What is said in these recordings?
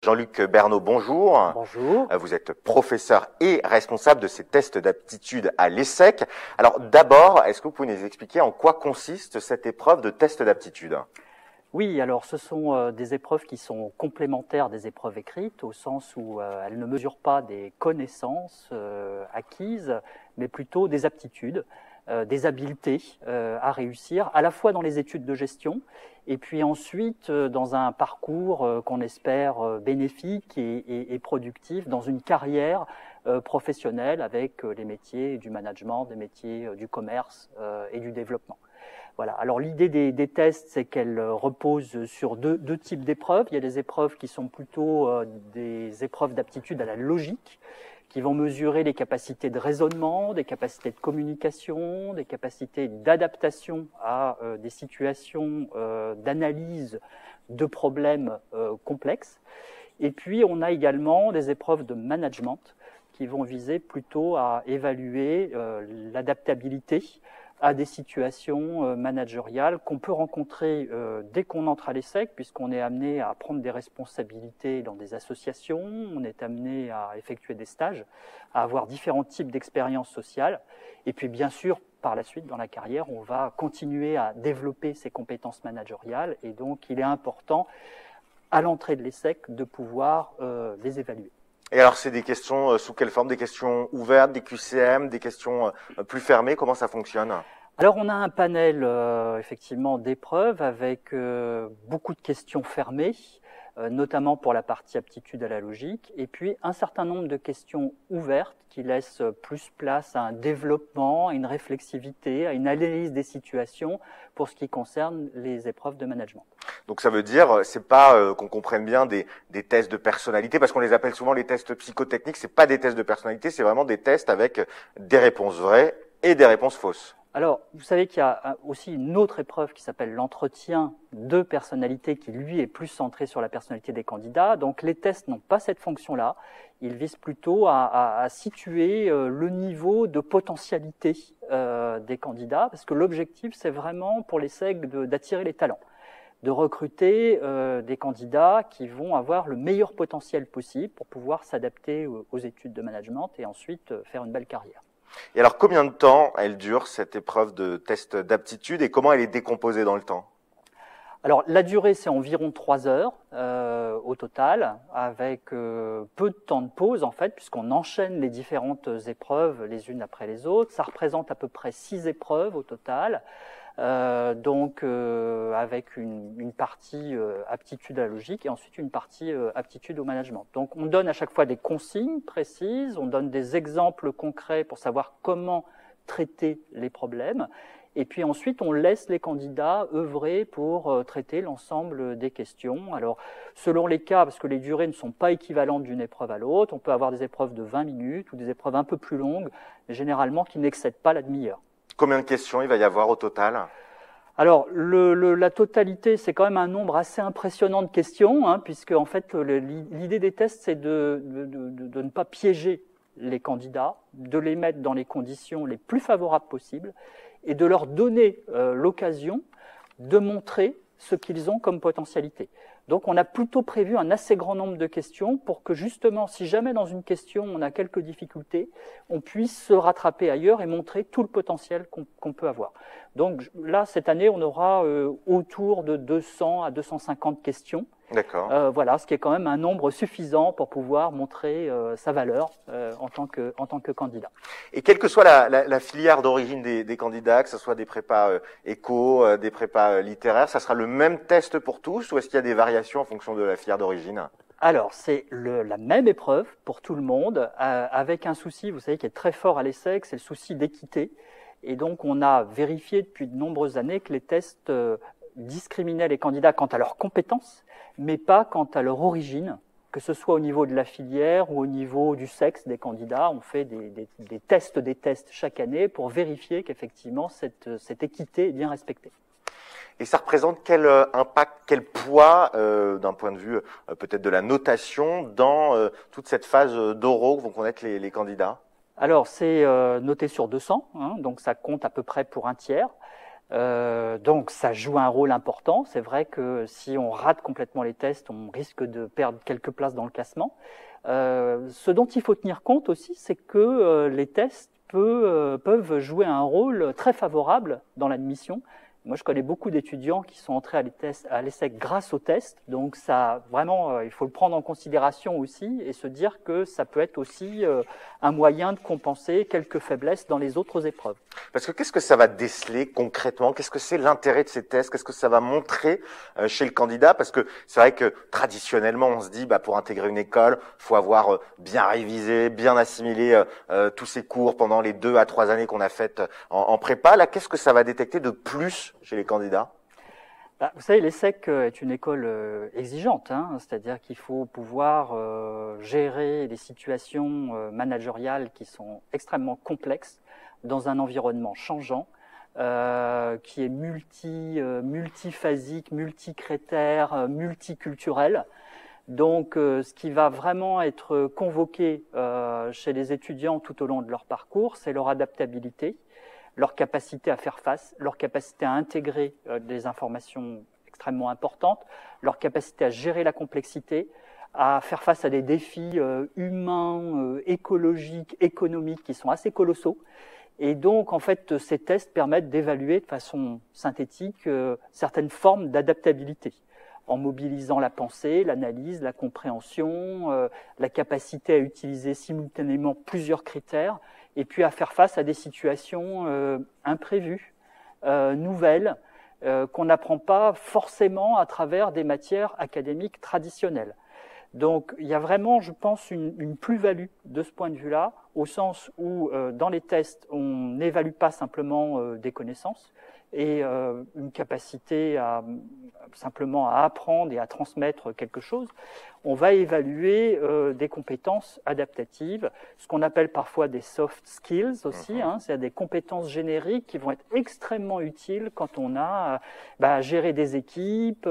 Jean-Luc Bernot, bonjour. Bonjour. Vous êtes professeur et responsable de ces tests d'aptitude à l'ESSEC. Alors d'abord, est-ce que vous pouvez nous expliquer en quoi consiste cette épreuve de test d'aptitude? Oui, alors ce sont des épreuves qui sont complémentaires des épreuves écrites, au sens où elles ne mesurent pas des connaissances acquises, mais plutôt des aptitudes, des habiletés à réussir, à la fois dans les études de gestion, et puis ensuite dans un parcours qu'on espère bénéfique et productif, dans une carrière professionnelle avec les métiers du management, des métiers du commerce et du développement. Voilà. Alors l'idée des tests, c'est qu'elles reposent sur deux types d'épreuves. Il y a des épreuves qui sont plutôt des épreuves d'aptitude à la logique, qui vont mesurer les capacités de raisonnement, des capacités de communication, des capacités d'adaptation à des situations d'analyse de problèmes complexes. Et puis on a également des épreuves de management qui vont viser plutôt à évaluer l'adaptabilité à des situations managériales qu'on peut rencontrer dès qu'on entre à l'ESSEC, puisqu'on est amené à prendre des responsabilités dans des associations, on est amené à effectuer des stages, à avoir différents types d'expériences sociales, et puis bien sûr, par la suite, dans la carrière, on va continuer à développer ces compétences managériales, et donc il est important, à l'entrée de l'ESSEC, de pouvoir les évaluer. Et alors, c'est des questions sous quelle forme? Des questions ouvertes, des QCM, des questions plus fermées? Comment ça fonctionne? Alors, on a un panel effectivement d'épreuves avec beaucoup de questions fermées, notamment pour la partie aptitude à la logique, et puis un certain nombre de questions ouvertes qui laissent plus place à un développement, à une réflexivité, à une analyse des situations pour ce qui concerne les épreuves de management. Donc ça veut dire, c'est pas qu'on comprenne bien des tests de personnalité, parce qu'on les appelle souvent les tests psychotechniques. C'est pas des tests de personnalité, c'est vraiment des tests avec des réponses vraies et des réponses fausses. Alors, vous savez qu'il y a aussi une autre épreuve qui s'appelle l'entretien de personnalité qui, lui, est plus centré sur la personnalité des candidats. Donc, les tests n'ont pas cette fonction-là. Ils visent plutôt à situer le niveau de potentialité des candidats, parce que l'objectif, c'est vraiment pour l'ESSEC d'attirer les talents, de recruter des candidats qui vont avoir le meilleur potentiel possible pour pouvoir s'adapter aux études de management et ensuite faire une belle carrière. Et alors, combien de temps elle dure, cette épreuve de test d'aptitude, et comment elle est décomposée dans le temps? Alors, la durée, c'est environ 3 heures au total, avec peu de temps de pause, en fait, puisqu'on enchaîne les différentes épreuves les unes après les autres. Ça représente à peu près 6 épreuves au total, avec une partie aptitude à la logique et ensuite une partie aptitude au management. Donc, on donne à chaque fois des consignes précises, on donne des exemples concrets pour savoir comment traiter les problèmes. Et puis ensuite, on laisse les candidats œuvrer pour traiter l'ensemble des questions. Alors, selon les cas, parce que les durées ne sont pas équivalentes d'une épreuve à l'autre, on peut avoir des épreuves de 20 minutes ou des épreuves un peu plus longues, mais généralement qui n'excèdent pas la demi-heure. Combien de questions il va y avoir au total? Alors, la totalité, c'est quand même un nombre assez impressionnant de questions, puisque en fait, l'idée des tests, c'est de ne pas piéger les candidats, de les mettre dans les conditions les plus favorables possibles, et de leur donner l'occasion de montrer ce qu'ils ont comme potentialité. Donc on a plutôt prévu un assez grand nombre de questions pour que justement, si jamais dans une question on a quelques difficultés, on puisse se rattraper ailleurs et montrer tout le potentiel qu'on peut avoir. Donc là, cette année, on aura autour de 200 à 250 questions. D'accord. Voilà, ce qui est quand même un nombre suffisant pour pouvoir montrer sa valeur en tant que candidat. Et quelle que soit la filière d'origine des candidats, que ce soit des prépas éco, des prépas littéraires, ça sera le même test pour tous, ou est-ce qu'il y a des variations en fonction de la filière d'origine? Alors, c'est la même épreuve pour tout le monde, avec un souci, vous savez, qui est très fort à l'ESSEC, c'est le souci d'équité. Et donc, on a vérifié depuis de nombreuses années que les tests discriminaient les candidats quant à leurs compétences, mais pas quant à leur origine, que ce soit au niveau de la filière ou au niveau du sexe des candidats. On fait des tests chaque année pour vérifier qu'effectivement cette équité est bien respectée. Et ça représente quel impact, quel poids, d'un point de vue peut-être de la notation, dans toute cette phase d'oraux que vont connaître les candidats? Alors, c'est noté sur 200, donc ça compte à peu près pour un tiers. Donc ça joue un rôle important. C'est vrai que si on rate complètement les tests, on risque de perdre quelques places dans le classement. Ce dont il faut tenir compte aussi, c'est que les tests peuvent jouer un rôle très favorable dans l'admission. Moi, je connais beaucoup d'étudiants qui sont entrés à l'ESSEC grâce aux tests. Donc, ça, vraiment, il faut le prendre en considération aussi et se dire que ça peut être aussi un moyen de compenser quelques faiblesses dans les autres épreuves. Parce que qu'est-ce que ça va déceler concrètement? Qu'est-ce que c'est l'intérêt de ces tests? Qu'est-ce que ça va montrer chez le candidat? Parce que c'est vrai que traditionnellement, on se dit, pour intégrer une école, faut avoir bien révisé, bien assimilé tous ces cours pendant les 2 à 3 années qu'on a faites en prépa. Là, qu'est-ce que ça va détecter de plus chez les candidats? Vous savez, l'ESSEC est une école exigeante, hein, c'est-à-dire qu'il faut pouvoir gérer des situations managériales qui sont extrêmement complexes dans un environnement changeant, qui est multiphasique, multicritère, multiculturel. Donc, ce qui va vraiment être convoqué chez les étudiants tout au long de leur parcours, c'est leur adaptabilité, leur capacité à faire face, leur capacité à intégrer des informations extrêmement importantes, leur capacité à gérer la complexité, à faire face à des défis humains, écologiques, économiques qui sont assez colossaux. Et donc, en fait, ces tests permettent d'évaluer de façon synthétique certaines formes d'adaptabilité, en mobilisant la pensée, l'analyse, la compréhension, la capacité à utiliser simultanément plusieurs critères, et puis à faire face à des situations imprévues, nouvelles, qu'on n'apprend pas forcément à travers des matières académiques traditionnelles. Donc il y a vraiment, je pense, une plus-value de ce point de vue-là, au sens où dans les tests, on n'évalue pas simplement des connaissances et une capacité simplement à apprendre et à transmettre quelque chose. On va évaluer des compétences adaptatives, ce qu'on appelle parfois des soft skills aussi, hein, c'est-à-dire des compétences génériques qui vont être extrêmement utiles quand on a à gérer des équipes,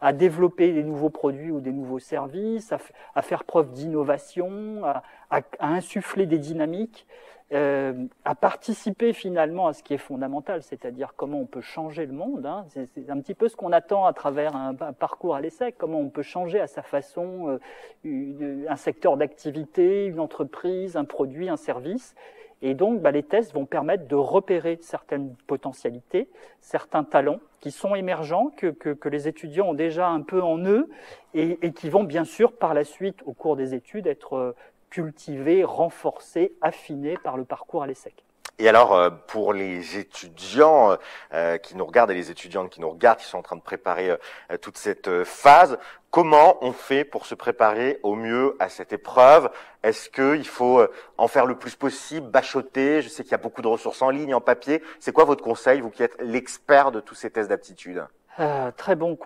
à développer des nouveaux produits ou des nouveaux services, à faire preuve d'innovation, à insuffler des dynamiques, à participer finalement à ce qui est fondamental, c'est-à-dire comment on peut changer le monde. Hein. C'est un petit peu ce qu'on attend à travers un parcours à l'ESSEC, comment on peut changer à sa façon un secteur d'activité, une entreprise, un produit, un service. Et donc, les tests vont permettre de repérer certaines potentialités, certains talents qui sont émergents, que les étudiants ont déjà un peu en eux et qui vont bien sûr par la suite, au cours des études, être cultivés, renforcés, affinés par le parcours à l'ESSEC. Et alors, pour les étudiants qui nous regardent et les étudiantes qui nous regardent, qui sont en train de préparer toute cette phase, comment on fait pour se préparer au mieux à cette épreuve? Est-ce qu'il faut en faire le plus possible, bachoter? Je sais qu'il y a beaucoup de ressources en ligne, en papier. C'est quoi votre conseil, vous qui êtes l'expert de tous ces tests d'aptitude? Très bonne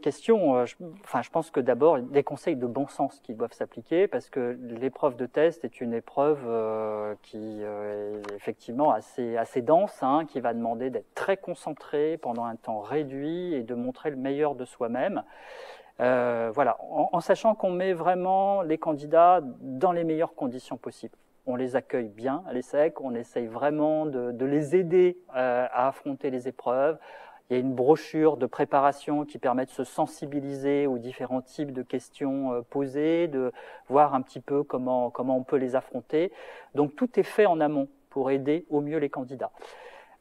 question. Je pense que d'abord, des conseils de bon sens qui doivent s'appliquer parce que l'épreuve de test est une épreuve qui est effectivement assez dense, hein, qui va demander d'être très concentré pendant un temps réduit et de montrer le meilleur de soi-même. Voilà, en sachant qu'on met vraiment les candidats dans les meilleures conditions possibles. On les accueille bien à l'ESSEC, on essaye vraiment de les aider à affronter les épreuves. Il y a une brochure de préparation qui permet de se sensibiliser aux différents types de questions posées, de voir un petit peu comment on peut les affronter. Donc tout est fait en amont pour aider au mieux les candidats.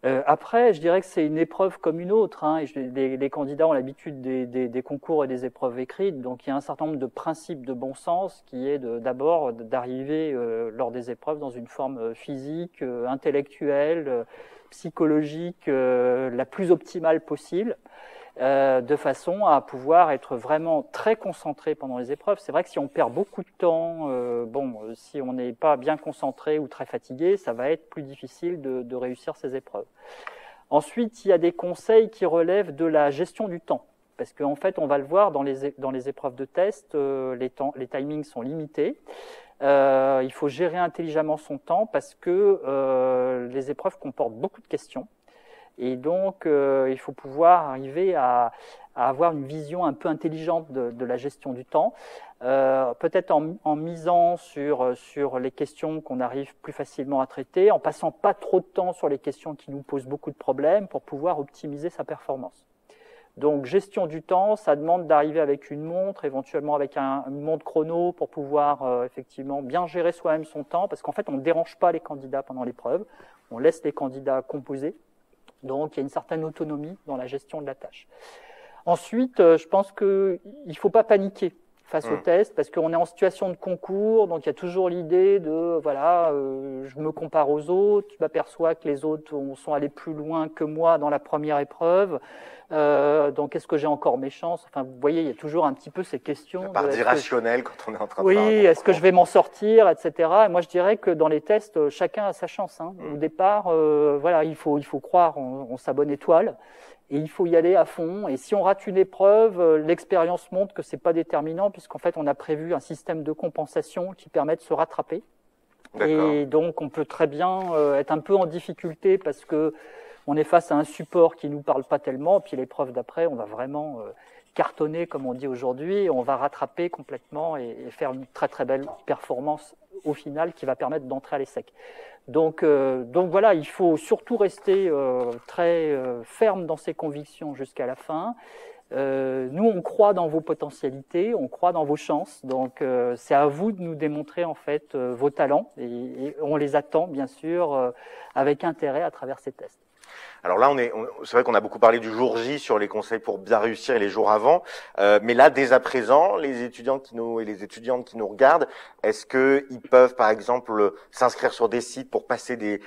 Après, je dirais que c'est une épreuve comme une autre. Hein, les candidats ont l'habitude des concours et des épreuves écrites, donc il y a un certain nombre de principes de bon sens qui est d'abord d'arriver lors des épreuves dans une forme physique, intellectuelle, psychologique la plus optimale possible, de façon à pouvoir être vraiment très concentré pendant les épreuves. C'est vrai que si on perd beaucoup de temps, si on n'est pas bien concentré ou très fatigué, ça va être plus difficile de réussir ces épreuves. Ensuite, il y a des conseils qui relèvent de la gestion du temps. Parce qu'en fait, on va le voir dans les épreuves de test, les timings sont limités. Il faut gérer intelligemment son temps parce que les épreuves comportent beaucoup de questions. Et donc, il faut pouvoir arriver à avoir une vision un peu intelligente de la gestion du temps. peut-être en misant sur les questions qu'on arrive plus facilement à traiter, en passant pas trop de temps sur les questions qui nous posent beaucoup de problèmes pour pouvoir optimiser sa performance. Donc gestion du temps, ça demande d'arriver avec une montre, éventuellement avec une montre chrono pour pouvoir effectivement bien gérer soi-même son temps, parce qu'en fait on ne dérange pas les candidats pendant l'épreuve, on laisse les candidats composer, donc il y a une certaine autonomie dans la gestion de la tâche. Ensuite, je pense qu'il ne faut pas paniquer face au test, parce qu'on est en situation de concours, donc il y a toujours l'idée de, voilà, je me compare aux autres, je m'aperçois que les autres sont allés plus loin que moi dans la première épreuve, donc est-ce que j'ai encore mes chances? Enfin, vous voyez, il y a toujours un petit peu ces questions. La part d'irrationnel quand on est en train de oui, faire un est-ce que je vais m'en sortir, etc. Et moi, je dirais que dans les tests, chacun a sa chance. Hein. Au départ, voilà, il faut croire en sa bonne étoile. Et il faut y aller à fond. Et si on rate une épreuve, l'expérience montre que c'est pas déterminant, puisqu'en fait, on a prévu un système de compensation qui permet de se rattraper. Et donc, on peut très bien être un peu en difficulté parce que on est face à un support qui nous parle pas tellement. Puis l'épreuve d'après, on va vraiment cartonner, comme on dit aujourd'hui, et on va rattraper complètement et faire une très très belle performance au final qui va permettre d'entrer à l'ESSEC. Donc voilà, il faut surtout rester très ferme dans ses convictions jusqu'à la fin. Nous, on croit dans vos potentialités, on croit dans vos chances. Donc, c'est à vous de nous démontrer en fait vos talents et on les attend bien sûr avec intérêt à travers ces tests. Alors là, c'est vrai qu'on a beaucoup parlé du jour J sur les conseils pour bien réussir et les jours avant, mais là, dès à présent, les étudiants et les étudiantes qui nous regardent, est-ce qu'ils peuvent, par exemple, s'inscrire sur des sites pour passer des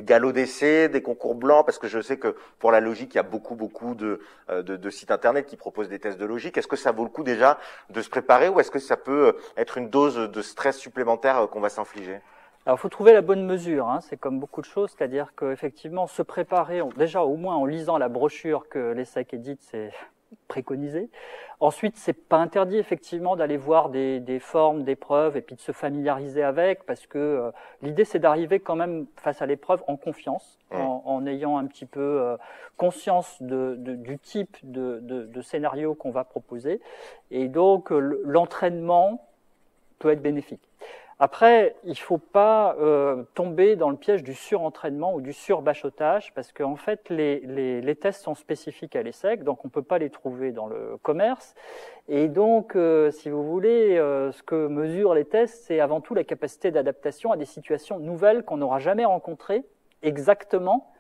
galops d'essai, des concours blancs? Parce que je sais que pour la logique, il y a beaucoup de sites internet qui proposent des tests de logique. Est-ce que ça vaut le coup déjà de se préparer ou est-ce que ça peut être une dose de stress supplémentaire qu'on va s'infliger? Alors, il faut trouver la bonne mesure, hein. C'est comme beaucoup de choses, c'est-à-dire qu'effectivement, se préparer, déjà au moins en lisant la brochure que l'ESSEC édite, c'est préconisé. Ensuite, c'est pas interdit effectivement d'aller voir des formes d'épreuves et puis de se familiariser avec, parce que l'idée c'est d'arriver quand même face à l'épreuve en confiance, en ayant un petit peu conscience du type de scénario qu'on va proposer, et donc l'entraînement peut être bénéfique. Après, il ne faut pas tomber dans le piège du surentraînement ou du surbachotage, parce qu'en fait, les tests sont spécifiques à l'ESSEC, donc on ne peut pas les trouver dans le commerce. Et donc, si vous voulez, ce que mesurent les tests, c'est avant tout la capacité d'adaptation à des situations nouvelles qu'on n'aura jamais rencontrées exactement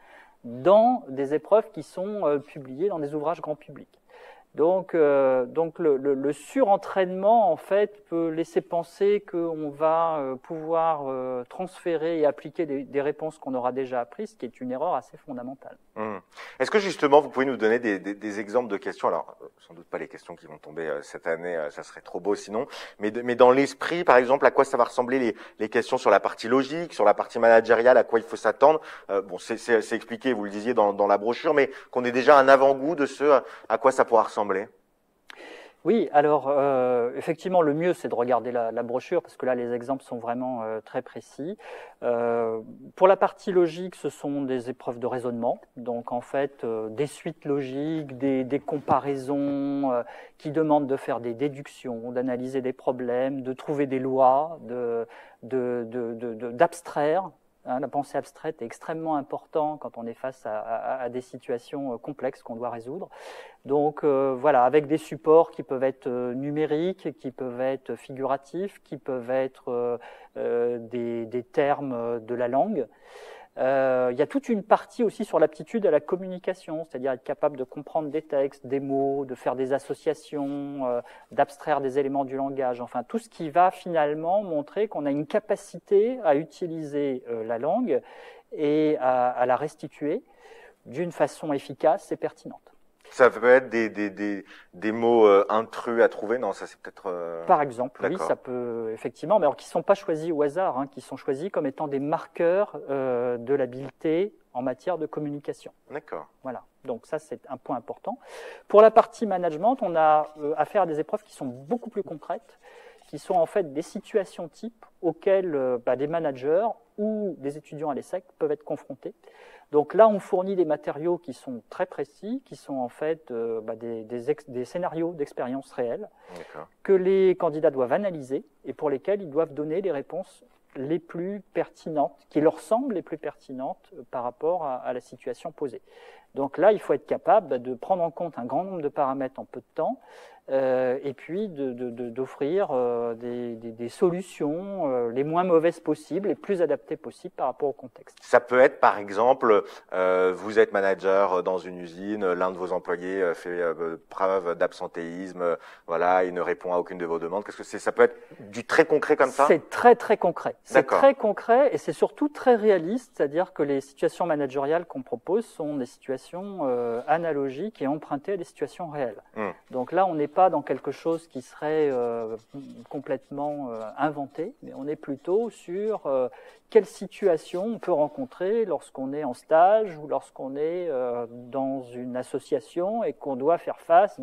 dans des épreuves qui sont publiées dans des ouvrages grand public. Donc le surentraînement, en fait, peut laisser penser qu'on va pouvoir transférer et appliquer des réponses qu'on aura déjà apprises, ce qui est une erreur assez fondamentale. Est-ce que justement, vous pouvez nous donner des exemples de questions? Alors, sans doute pas les questions qui vont tomber cette année, ça serait trop beau sinon, mais dans l'esprit, par exemple, à quoi ça va ressembler les questions sur la partie logique, sur la partie managériale, à quoi il faut s'attendre? Bon, c'est expliqué, vous le disiez dans la brochure, mais qu'on ait déjà un avant-goût de ce à quoi ça pourra ressembler. Oui, alors effectivement, le mieux c'est de regarder la brochure parce que là les exemples sont vraiment très précis. Pour la partie logique, ce sont des épreuves de raisonnement, donc en fait des suites logiques, des comparaisons qui demandent de faire des déductions, d'analyser des problèmes, de trouver des lois, d'abstraire. La pensée abstraite est extrêmement importante quand on est face à des situations complexes qu'on doit résoudre. Donc voilà, avec des supports qui peuvent être numériques, qui peuvent être figuratifs, qui peuvent être des termes de la langue. Il y a toute une partie aussi sur l'aptitude à la communication, c'est-à-dire être capable de comprendre des textes, des mots, de faire des associations, d'abstraire des éléments du langage, enfin tout ce qui va finalement montrer qu'on a une capacité à utiliser la langue et à la restituer d'une façon efficace et pertinente. Ça peut être des mots intrus à trouver, non, ça c'est peut-être... Par exemple, oui, ça peut, effectivement, mais alors qui ne sont pas choisis au hasard, hein, qui sont choisis comme étant des marqueurs de l'habileté en matière de communication. D'accord. Voilà, donc ça c'est un point important. Pour la partie management, on a affaire à des épreuves qui sont beaucoup plus concrètes, qui sont en fait des situations types auxquelles des managers ou des étudiants à l'ESSEC peuvent être confrontés. Donc là, on fournit des matériaux qui sont très précis, qui sont en fait des scénarios d'expérience réelle que les candidats doivent analyser et pour lesquels ils doivent donner les réponses les plus pertinentes, qui leur semblent les plus pertinentes par rapport à la situation posée. Donc là, il faut être capable de prendre en compte un grand nombre de paramètres en peu de temps et puis d'offrir des solutions les moins mauvaises possibles, les plus adaptées possibles par rapport au contexte. Ça peut être, par exemple, vous êtes manager dans une usine, l'un de vos employés fait preuve d'absentéisme, voilà, il ne répond à aucune de vos demandes. Qu'est-ce que c'est? Ça peut être du très concret comme ça? C'est très très concret. C'est très concret et c'est surtout très réaliste, c'est-à-dire que les situations managériales qu'on propose sont des situations analogiques et empruntées à des situations réelles. Donc là, on n'est pas dans quelque chose qui serait complètement inventé, mais on est plutôt sur quelle situation on peut rencontrer lorsqu'on est en stage ou lorsqu'on est dans une association et qu'on doit faire face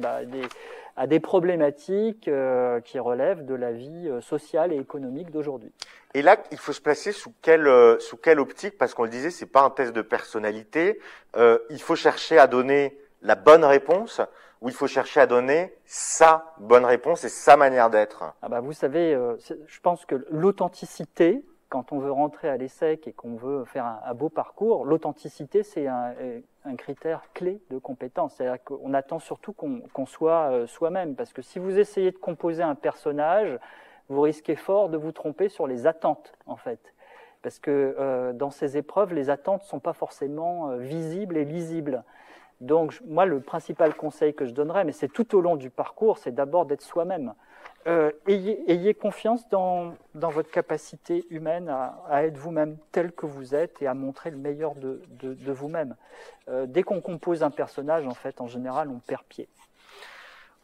à des problématiques qui relèvent de la vie sociale et économique d'aujourd'hui. Et là, il faut se placer sous quelle optique? Parce qu'on le disait, c'est pas un test de personnalité. Il faut chercher à donner la bonne réponse, ou il faut chercher à donner sa bonne réponse et sa manière d'être. Vous savez, je pense que l'authenticité, quand on veut rentrer à l'ESSEC et qu'on veut faire un beau parcours, l'authenticité, c'est un critère clé de compétence. C'est-à-dire qu'on attend surtout qu'on soit soi-même. Parce que si vous essayez de composer un personnage, vous risquez fort de vous tromper sur les attentes, en fait. Parce que dans ces épreuves, les attentes ne sont pas forcément visibles et lisibles. Donc, moi, le principal conseil que je donnerais, mais c'est tout au long du parcours, c'est d'abord d'être soi-même. Ayez confiance dans votre capacité humaine à être vous-même tel que vous êtes et à montrer le meilleur de vous-même. Dès qu'on compose un personnage, en fait, en général, on perd pied.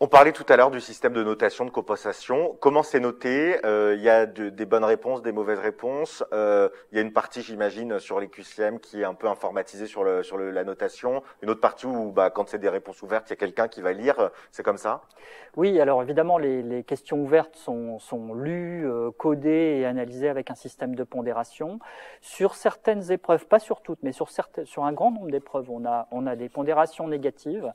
On parlait tout à l'heure du système de notation, de compensation. Comment c'est noté? Il y a des bonnes réponses, des mauvaises réponses. Il y a une partie, j'imagine, sur les QCM qui est un peu informatisée sur la notation. Une autre partie où, quand c'est des réponses ouvertes, il y a quelqu'un qui va lire. C'est comme ça? Oui, alors évidemment, les questions ouvertes sont lues, codées et analysées avec un système de pondération. Sur certaines épreuves, pas sur toutes, mais sur un grand nombre d'épreuves, on a des pondérations négatives.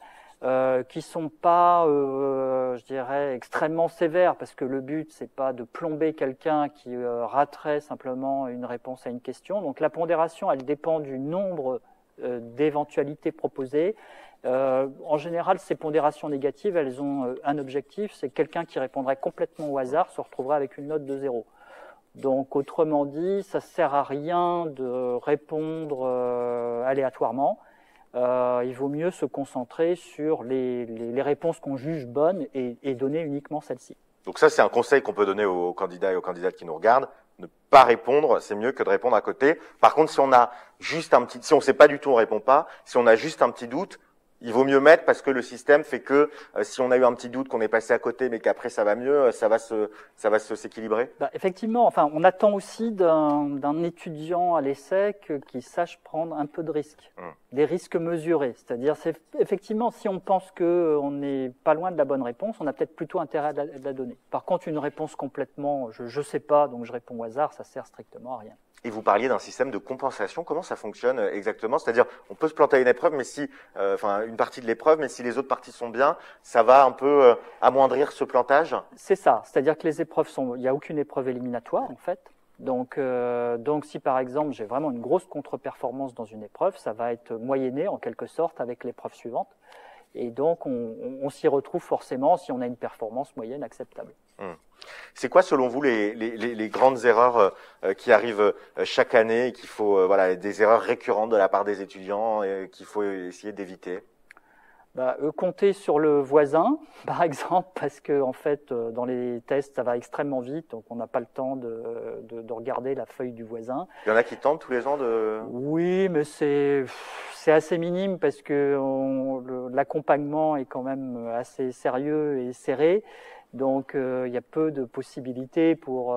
Qui sont pas, je dirais, extrêmement sévères, parce que le but, c'est pas de plomber quelqu'un qui raterait simplement une réponse à une question. Donc la pondération, elle dépend du nombre d'éventualités proposées. En général, ces pondérations négatives, elles ont un objectif, c'est que quelqu'un qui répondrait complètement au hasard se retrouverait avec une note de 0. Donc autrement dit, ça sert à rien de répondre aléatoirement. Il vaut mieux se concentrer sur les réponses qu'on juge bonnes et donner uniquement celles-ci. Donc ça, c'est un conseil qu'on peut donner aux candidats et aux candidates qui nous regardent. Ne pas répondre, c'est mieux que de répondre à côté. Par contre, si on ne sait pas du tout, on répond pas. Si on a juste un petit doute, il vaut mieux mettre, parce que le système fait que si on a eu un petit doute, qu'on est passé à côté, mais qu'après ça va mieux, ça va s'équilibrer. Effectivement, enfin, on attend aussi d'un étudiant à l'ESSEC qui sache prendre un peu de risques, des risques mesurés. C'est-à-dire, effectivement, si on pense qu'on n'est pas loin de la bonne réponse, on a peut-être plutôt intérêt à la donner. Par contre, une réponse complètement, je sais pas, donc je réponds au hasard, ça sert strictement à rien. Et vous parliez d'un système de compensation. Comment ça fonctionne exactement? C'est-à-dire, on peut se planter à une épreuve, mais une partie de l'épreuve, mais si les autres parties sont bien, ça va un peu amoindrir ce plantage? C'est ça. C'est-à-dire que les épreuves il n'y a aucune épreuve éliminatoire, en fait. Donc si par exemple j'ai vraiment une grosse contre-performance dans une épreuve, ça va être moyenné en quelque sorte avec l'épreuve suivante. Et donc on s'y retrouve forcément si on a une performance moyenne acceptable. C'est quoi selon vous les grandes erreurs qui arrivent chaque année et qu'il faut des erreurs récurrentes de la part des étudiants et qu'il faut essayer d'éviter? Compter sur le voisin, par exemple, parce que en fait, dans les tests, ça va extrêmement vite, donc on n'a pas le temps de regarder la feuille du voisin. Il y en a qui tentent tous les ans de... Oui, mais c'est assez minime parce que l'accompagnement est quand même assez sérieux et serré. Donc, il y a peu de possibilités pour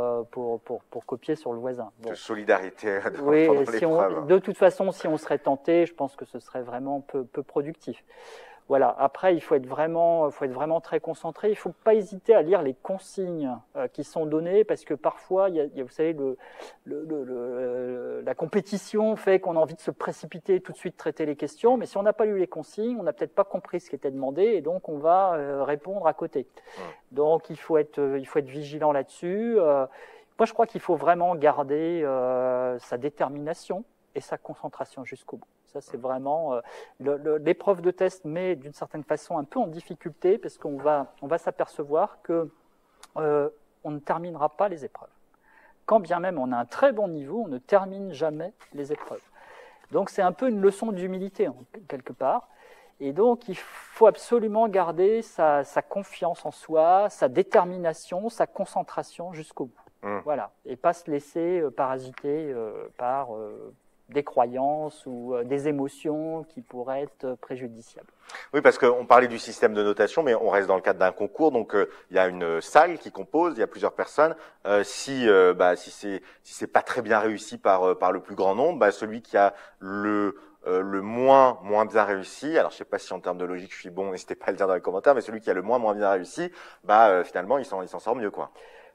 copier sur le voisin. Bon. De solidarité pendant l'épreuve. l'épreuve. De toute façon, si on serait tenté, je pense que ce serait vraiment peu productif. Voilà. Après, il faut être vraiment très concentré. Il ne faut pas hésiter à lire les consignes qui sont données, parce que parfois, vous savez, la compétition fait qu'on a envie de se précipiter et tout de suite traiter les questions. Mais si on n'a pas lu les consignes, on n'a peut-être pas compris ce qui était demandé, et donc on va répondre à côté. Donc il faut être vigilant là-dessus. Moi, je crois qu'il faut vraiment garder sa détermination et sa concentration jusqu'au bout. Ça, c'est vraiment l'épreuve de test met d'une certaine façon un peu en difficulté, parce qu'on va s'apercevoir que on ne terminera pas les épreuves. Quand bien même on a un très bon niveau, on ne termine jamais les épreuves. Donc c'est un peu une leçon d'humilité quelque part. Et donc il faut absolument garder sa confiance en soi, sa détermination, sa concentration jusqu'au bout. Voilà, et pas se laisser parasiter par des croyances ou des émotions qui pourraient être préjudiciables. Oui, parce qu'on parlait du système de notation, mais on reste dans le cadre d'un concours, donc il y a une salle qui compose, il y a plusieurs personnes. Si c'est pas très bien réussi par le plus grand nombre, celui qui a le moins bien réussi, alors je sais pas si en termes de logique je suis bon, n'hésitez pas à le dire dans les commentaires, mais celui qui a le moins bien réussi, finalement il s'en sort mieux, quoi.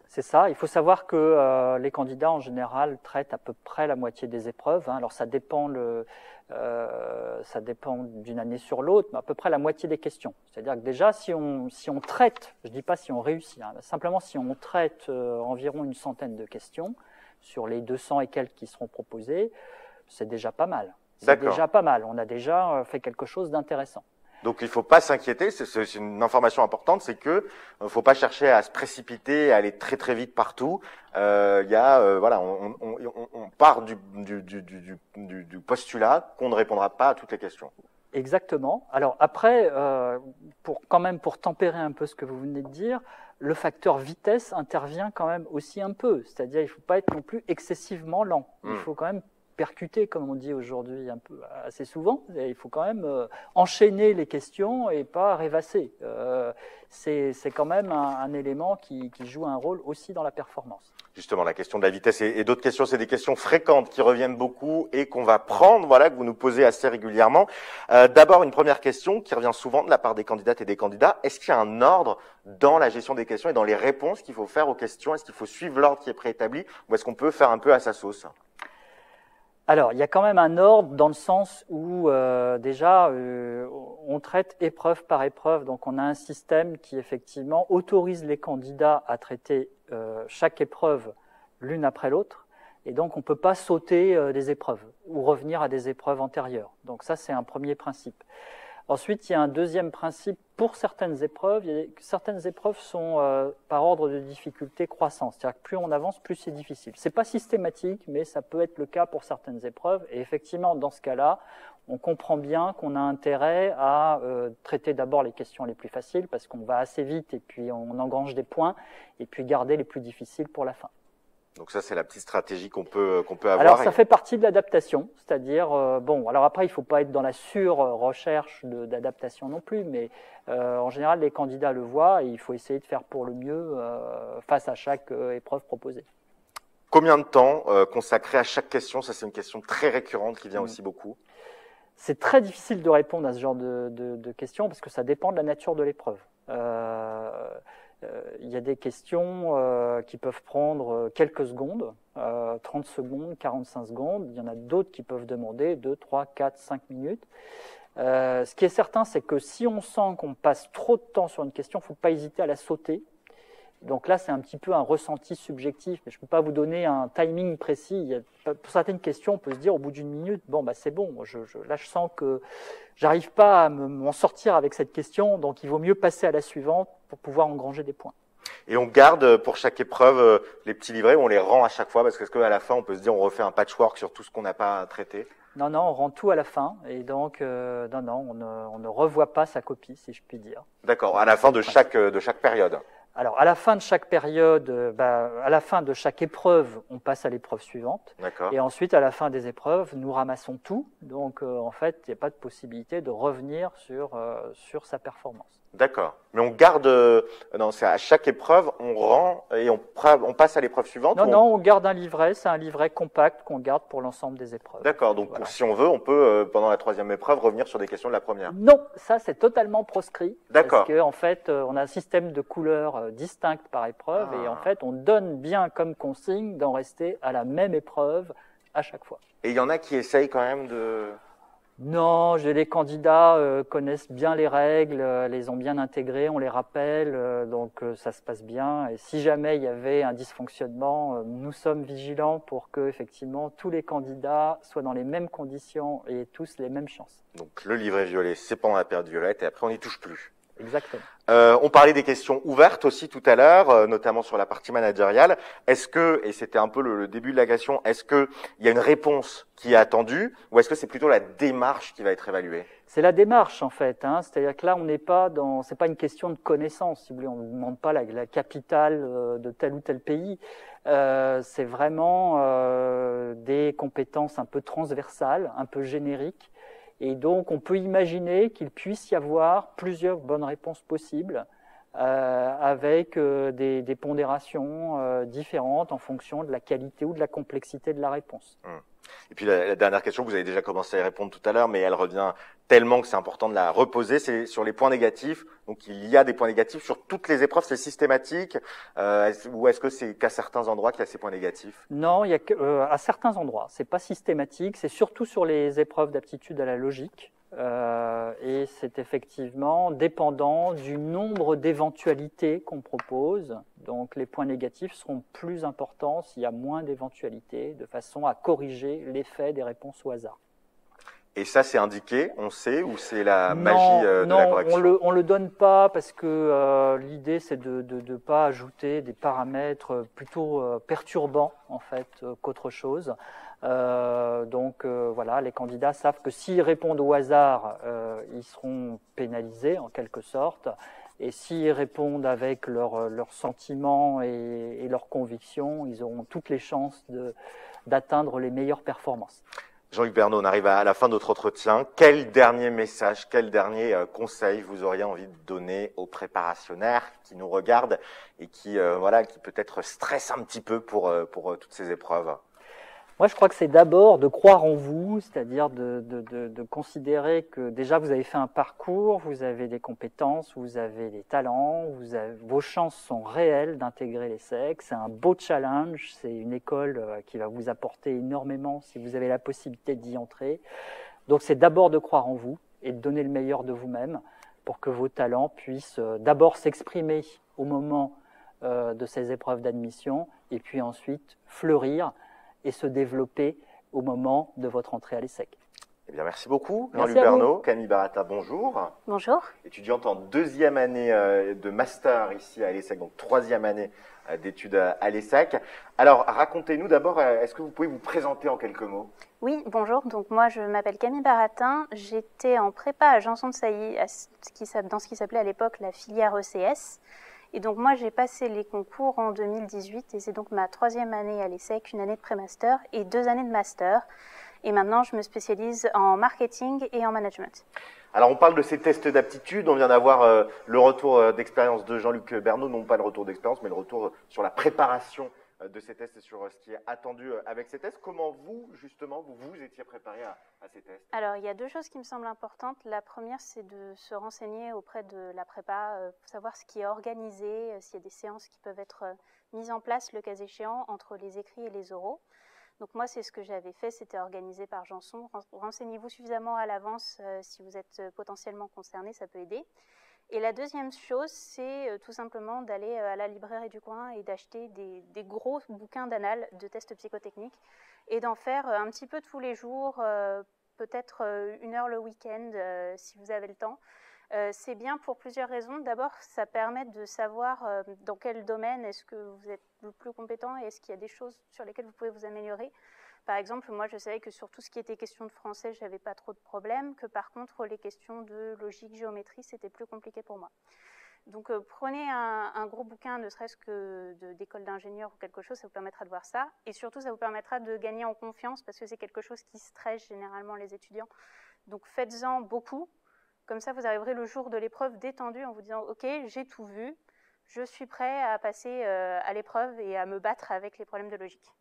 C'est ça. Il faut savoir que les candidats en général traitent à peu près la moitié des épreuves. Alors ça dépend d'une année sur l'autre, mais à peu près la moitié des questions. C'est-à-dire que déjà, si on traite, je dis pas si on réussit, simplement si on traite environ une centaine de questions sur les 200 et quelques qui seront proposées, c'est déjà pas mal. C'est déjà pas mal. On a déjà fait quelque chose d'intéressant. Donc il faut pas s'inquiéter, c'est une information importante, c'est que faut pas chercher à se précipiter, à aller très très vite partout. On part du postulat qu'on ne répondra pas à toutes les questions. Exactement. Alors après, pour tempérer un peu ce que vous venez de dire, le facteur vitesse intervient quand même aussi un peu. C'est-à-dire, il ne faut pas être non plus excessivement lent. Il faut quand même percuter, comme on dit aujourd'hui un peu assez souvent. Et il faut quand même enchaîner les questions et pas rêvasser. C'est quand même un élément qui joue un rôle aussi dans la performance. Justement, la question de la vitesse et d'autres questions, c'est des questions fréquentes qui reviennent beaucoup et qu'on va prendre, que vous nous posez assez régulièrement. D'abord, une première question qui revient souvent de la part des candidates et des candidats. Est-ce qu'il y a un ordre dans la gestion des questions et dans les réponses qu'il faut faire aux questions? Est-ce qu'il faut suivre l'ordre qui est préétabli ou est-ce qu'on peut faire un peu à sa sauce? Alors, il y a quand même un ordre dans le sens où déjà on traite épreuve par épreuve. Donc, on a un système qui effectivement autorise les candidats à traiter chaque épreuve l'une après l'autre. Et donc, on ne peut pas sauter des épreuves ou revenir à des épreuves antérieures. Donc, ça, c'est un premier principe. Ensuite, il y a un deuxième principe pour certaines épreuves. Certaines épreuves sont par ordre de difficulté croissant. C'est-à-dire que plus on avance, plus c'est difficile. C'est pas systématique, mais ça peut être le cas pour certaines épreuves. Et effectivement, dans ce cas-là, on comprend bien qu'on a intérêt à traiter d'abord les questions les plus faciles parce qu'on va assez vite et puis on engrange des points et puis garder les plus difficiles pour la fin. Donc ça, c'est la petite stratégie qu'on peut avoir. Alors, ça fait partie de l'adaptation, c'est-à-dire, alors après, il ne faut pas être dans la sur-recherche d'adaptation non plus, mais en général, les candidats le voient et il faut essayer de faire pour le mieux face à chaque épreuve proposée. Combien de temps consacrer à chaque question? Ça, c'est une question très récurrente qui vient aussi beaucoup. C'est très difficile de répondre à ce genre de questions parce que ça dépend de la nature de l'épreuve. Il y a des questions qui peuvent prendre quelques secondes, 30 secondes, 45 secondes. Il y en a d'autres qui peuvent demander 2, 3, 4, 5 minutes. Ce qui est certain, c'est que si on sent qu'on passe trop de temps sur une question, il ne faut pas hésiter à la sauter. Donc là, c'est un petit peu un ressenti subjectif, mais je ne peux pas vous donner un timing précis. Pour certaines questions, on peut se dire au bout d'une minute, c'est bon, là je sens que j'arrive pas à m'en sortir avec cette question, donc il vaut mieux passer à la suivante pour pouvoir engranger des points. Et on garde pour chaque épreuve les petits livrets, on les rend à chaque fois, parce qu'à la fin, on peut se dire on refait un patchwork sur tout ce qu'on n'a pas traité? Non, on rend tout à la fin, et donc on ne revoit pas sa copie, si je puis dire. D'accord, à la fin de chaque période. Alors, à la fin de chaque période, à la fin de chaque épreuve, on passe à l'épreuve suivante. Et ensuite, à la fin des épreuves, nous ramassons tout. Donc, en fait, il n'y a pas de possibilité de revenir sur sa performance. D'accord. Mais on garde, non, c'est à chaque épreuve, on rend et on passe à l'épreuve suivante. Non, non, on garde un livret, c'est un livret compact qu'on garde pour l'ensemble des épreuves. D'accord, donc Voilà. si on veut, on peut, pendant la troisième épreuve, revenir sur des questions de la première. Non, ça c'est totalement proscrit. D'accord. Parce qu'en fait, on a un système de couleurs distinctes par épreuve et en fait, on donne bien comme consigne d'en rester à la même épreuve à chaque fois. Et il y en a qui essayent quand même de... Non, les candidats connaissent bien les règles, les ont bien intégrées, on les rappelle, donc ça se passe bien. Et si jamais il y avait un dysfonctionnement, nous sommes vigilants pour que effectivement tous les candidats soient dans les mêmes conditions et aient tous les mêmes chances. Donc le livret violet, c'est pendant la période violette et après on n'y touche plus. Exactement. On parlait des questions ouvertes aussi tout à l'heure, notamment sur la partie managériale. Est-ce que, et c'était un peu le début de la question, est-ce que il y a une réponse qui est attendue ou est-ce que c'est plutôt la démarche qui va être évaluée? C'est la démarche en fait, hein. C'est-à-dire que là on n'est pas dans, c'est pas une question de connaissance, si vous voulez, on ne demande pas la capitale de tel ou tel pays. C'est vraiment des compétences un peu transversales, un peu génériques. Et donc, on peut imaginer qu'il puisse y avoir plusieurs bonnes réponses possibles avec des pondérations différentes en fonction de la qualité ou de la complexité de la réponse. Et puis la dernière question, vous avez déjà commencé à y répondre tout à l'heure, mais elle revient tellement que c'est important de la reposer, c'est sur les points négatifs. Donc il y a des points négatifs sur toutes les épreuves, c'est systématique ou est-ce que c'est qu'à certains endroits qu'il y a ces points négatifs? Non, il y a à certains endroits. C'est pas systématique, c'est surtout sur les épreuves d'aptitude à la logique. Et c'est effectivement dépendant du nombre d'éventualités qu'on propose. Donc les points négatifs seront plus importants s'il y a moins d'éventualités, de façon à corriger l'effet des réponses au hasard. Et ça, c'est indiqué, on sait, ou c'est la magie de la correction? Non, on le donne pas parce que l'idée c'est de pas ajouter des paramètres plutôt perturbants en fait qu'autre chose. Donc voilà, les candidats savent que s'ils répondent au hasard, ils seront pénalisés en quelque sorte. Et s'ils répondent avec leurs sentiments et leurs convictions, ils auront toutes les chances d'atteindre les meilleures performances. Jean-Luc Bernot, on arrive à la fin de notre entretien. Quel dernier message, quel dernier conseil vous auriez envie de donner aux préparationnaires qui nous regardent et qui peut-être stressent un petit peu pour toutes ces épreuves? Moi, je crois que c'est d'abord de croire en vous, c'est-à-dire de considérer que déjà vous avez fait un parcours, vous avez des compétences, vous avez des talents, vos chances sont réelles d'intégrer l'ESSEC. C'est un beau challenge, c'est une école qui va vous apporter énormément si vous avez la possibilité d'y entrer. Donc c'est d'abord de croire en vous et de donner le meilleur de vous-même pour que vos talents puissent d'abord s'exprimer au moment de ces épreuves d'admission et puis ensuite fleurir et se développer au moment de votre entrée à l'ESSEC. Eh bien, merci beaucoup, Merci Jean-Luc Bernot. Camille Baratta, bonjour. Bonjour. Étudiante en deuxième année de master ici à l'ESSEC, donc troisième année d'études à l'ESSEC. Alors, racontez-nous d'abord, est-ce que vous pouvez vous présenter en quelques mots? Oui, bonjour. Donc moi, je m'appelle Camille Baratin. J'étais en prépa à Janson de Sailly, dans ce qui s'appelait à l'époque la filière ECS. Et donc moi, j'ai passé les concours en 2018 et c'est donc ma troisième année à l'ESSEC, une année de pré-master et 2 années de master. Et maintenant, je me spécialise en marketing et en management. Alors, on parle de ces tests d'aptitude. On vient d'avoir le retour d'expérience de Jean-Luc Bernot, non pas le retour d'expérience, mais le retour sur la préparation de ces tests et sur ce qui est attendu avec ces tests. Comment vous, justement, vous étiez préparé à ces tests? Alors, il y a 2 choses qui me semblent importantes. La première, c'est de se renseigner auprès de la prépa pour savoir ce qui est organisé, s'il y a des séances qui peuvent être mises en place, le cas échéant, entre les écrits et les oraux. Donc moi, c'est ce que j'avais fait, c'était organisé par Janson. Renseignez-vous suffisamment à l'avance si vous êtes potentiellement concerné, ça peut aider. Et la deuxième chose, c'est tout simplement d'aller à la librairie du coin et d'acheter des gros bouquins d'annales de tests psychotechniques et d'en faire un petit peu tous les jours, peut-être 1 heure le week-end si vous avez le temps. C'est bien pour plusieurs raisons. D'abord, ça permet de savoir dans quel domaine est-ce que vous êtes le plus compétent et est-ce qu'il y a des choses sur lesquelles vous pouvez vous améliorer. Par exemple, moi, je savais que sur tout ce qui était question de français, je n'avais pas trop de problèmes, que par contre, les questions de logique, géométrie, c'était plus compliqué pour moi. Donc, prenez un gros bouquin, ne serait-ce que d'école d'ingénieur ou quelque chose, ça vous permettra de voir ça. Et surtout, ça vous permettra de gagner en confiance parce que c'est quelque chose qui stresse généralement les étudiants. Donc, faites-en beaucoup. Comme ça, vous arriverez le jour de l'épreuve détendu en vous disant « Ok, j'ai tout vu, je suis prêt à passer à l'épreuve et à me battre avec les problèmes de logique. »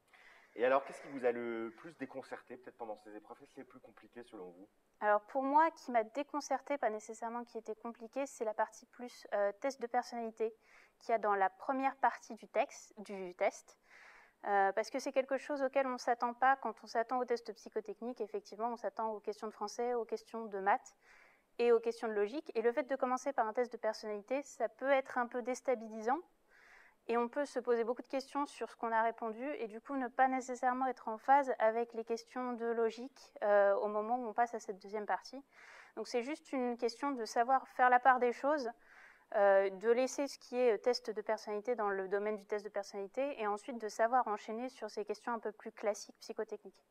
Et alors, qu'est-ce qui vous a le plus déconcerté peut-être pendant ces épreuves? Qu'est-ce qui est le plus compliqué selon vous? Alors pour moi, qui m'a déconcerté, pas nécessairement qui était compliqué, c'est la partie plus test de personnalité qu'il y a dans la première partie du test. Parce que c'est quelque chose auquel on ne s'attend pas quand on s'attend aux tests psychotechniques. Effectivement, on s'attend aux questions de français, aux questions de maths et aux questions de logique. Et le fait de commencer par un test de personnalité, ça peut être un peu déstabilisant. Et on peut se poser beaucoup de questions sur ce qu'on a répondu et du coup ne pas nécessairement être en phase avec les questions de logique au moment où on passe à cette deuxième partie. Donc c'est juste une question de savoir faire la part des choses, de laisser ce qui est test de personnalité dans le domaine du test de personnalité et ensuite de savoir enchaîner sur ces questions un peu plus classiques psychotechniques.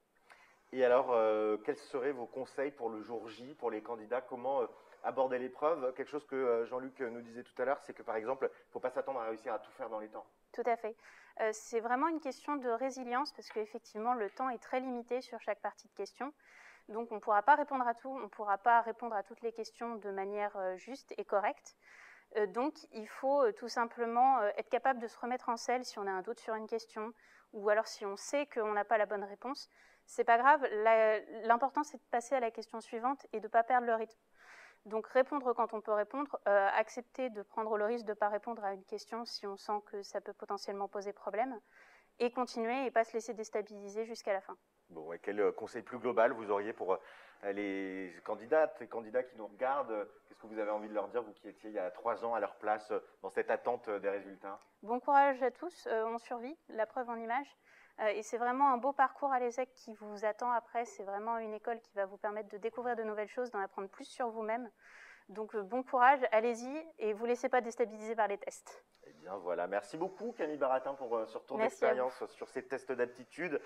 Et alors, quels seraient vos conseils pour le jour J, pour les candidats? Comment aborder l'épreuve? Quelque chose que Jean-Luc nous disait tout à l'heure, c'est que par exemple, il ne faut pas s'attendre à réussir à tout faire dans les temps. Tout à fait. C'est vraiment une question de résilience parce qu'effectivement, le temps est très limité sur chaque partie de question. Donc on ne pourra pas répondre à tout, on ne pourra pas répondre à toutes les questions de manière juste et correcte. Donc il faut tout simplement être capable de se remettre en selle si on a un doute sur une question ou alors si on sait qu'on n'a pas la bonne réponse. C'est pas grave, l'important c'est de passer à la question suivante et de ne pas perdre le rythme. Donc répondre quand on peut répondre, accepter de prendre le risque de ne pas répondre à une question si on sent que ça peut potentiellement poser problème, et continuer et ne pas se laisser déstabiliser jusqu'à la fin. Bon, et quel conseil plus global vous auriez pour les candidates et candidats qui nous regardent? Qu'est-ce que vous avez envie de leur dire, vous qui étiez il y a 3 ans à leur place dans cette attente des résultats? Bon courage à tous, on survit, la preuve en image. Et c'est vraiment un beau parcours à l'ESSEC qui vous attend après. C'est vraiment une école qui va vous permettre de découvrir de nouvelles choses, d'en apprendre plus sur vous-même. Donc bon courage, allez-y et vous ne laissez pas déstabiliser par les tests. Eh bien voilà, merci beaucoup Camille Baratin pour ce retour d'expérience sur ces tests d'aptitude.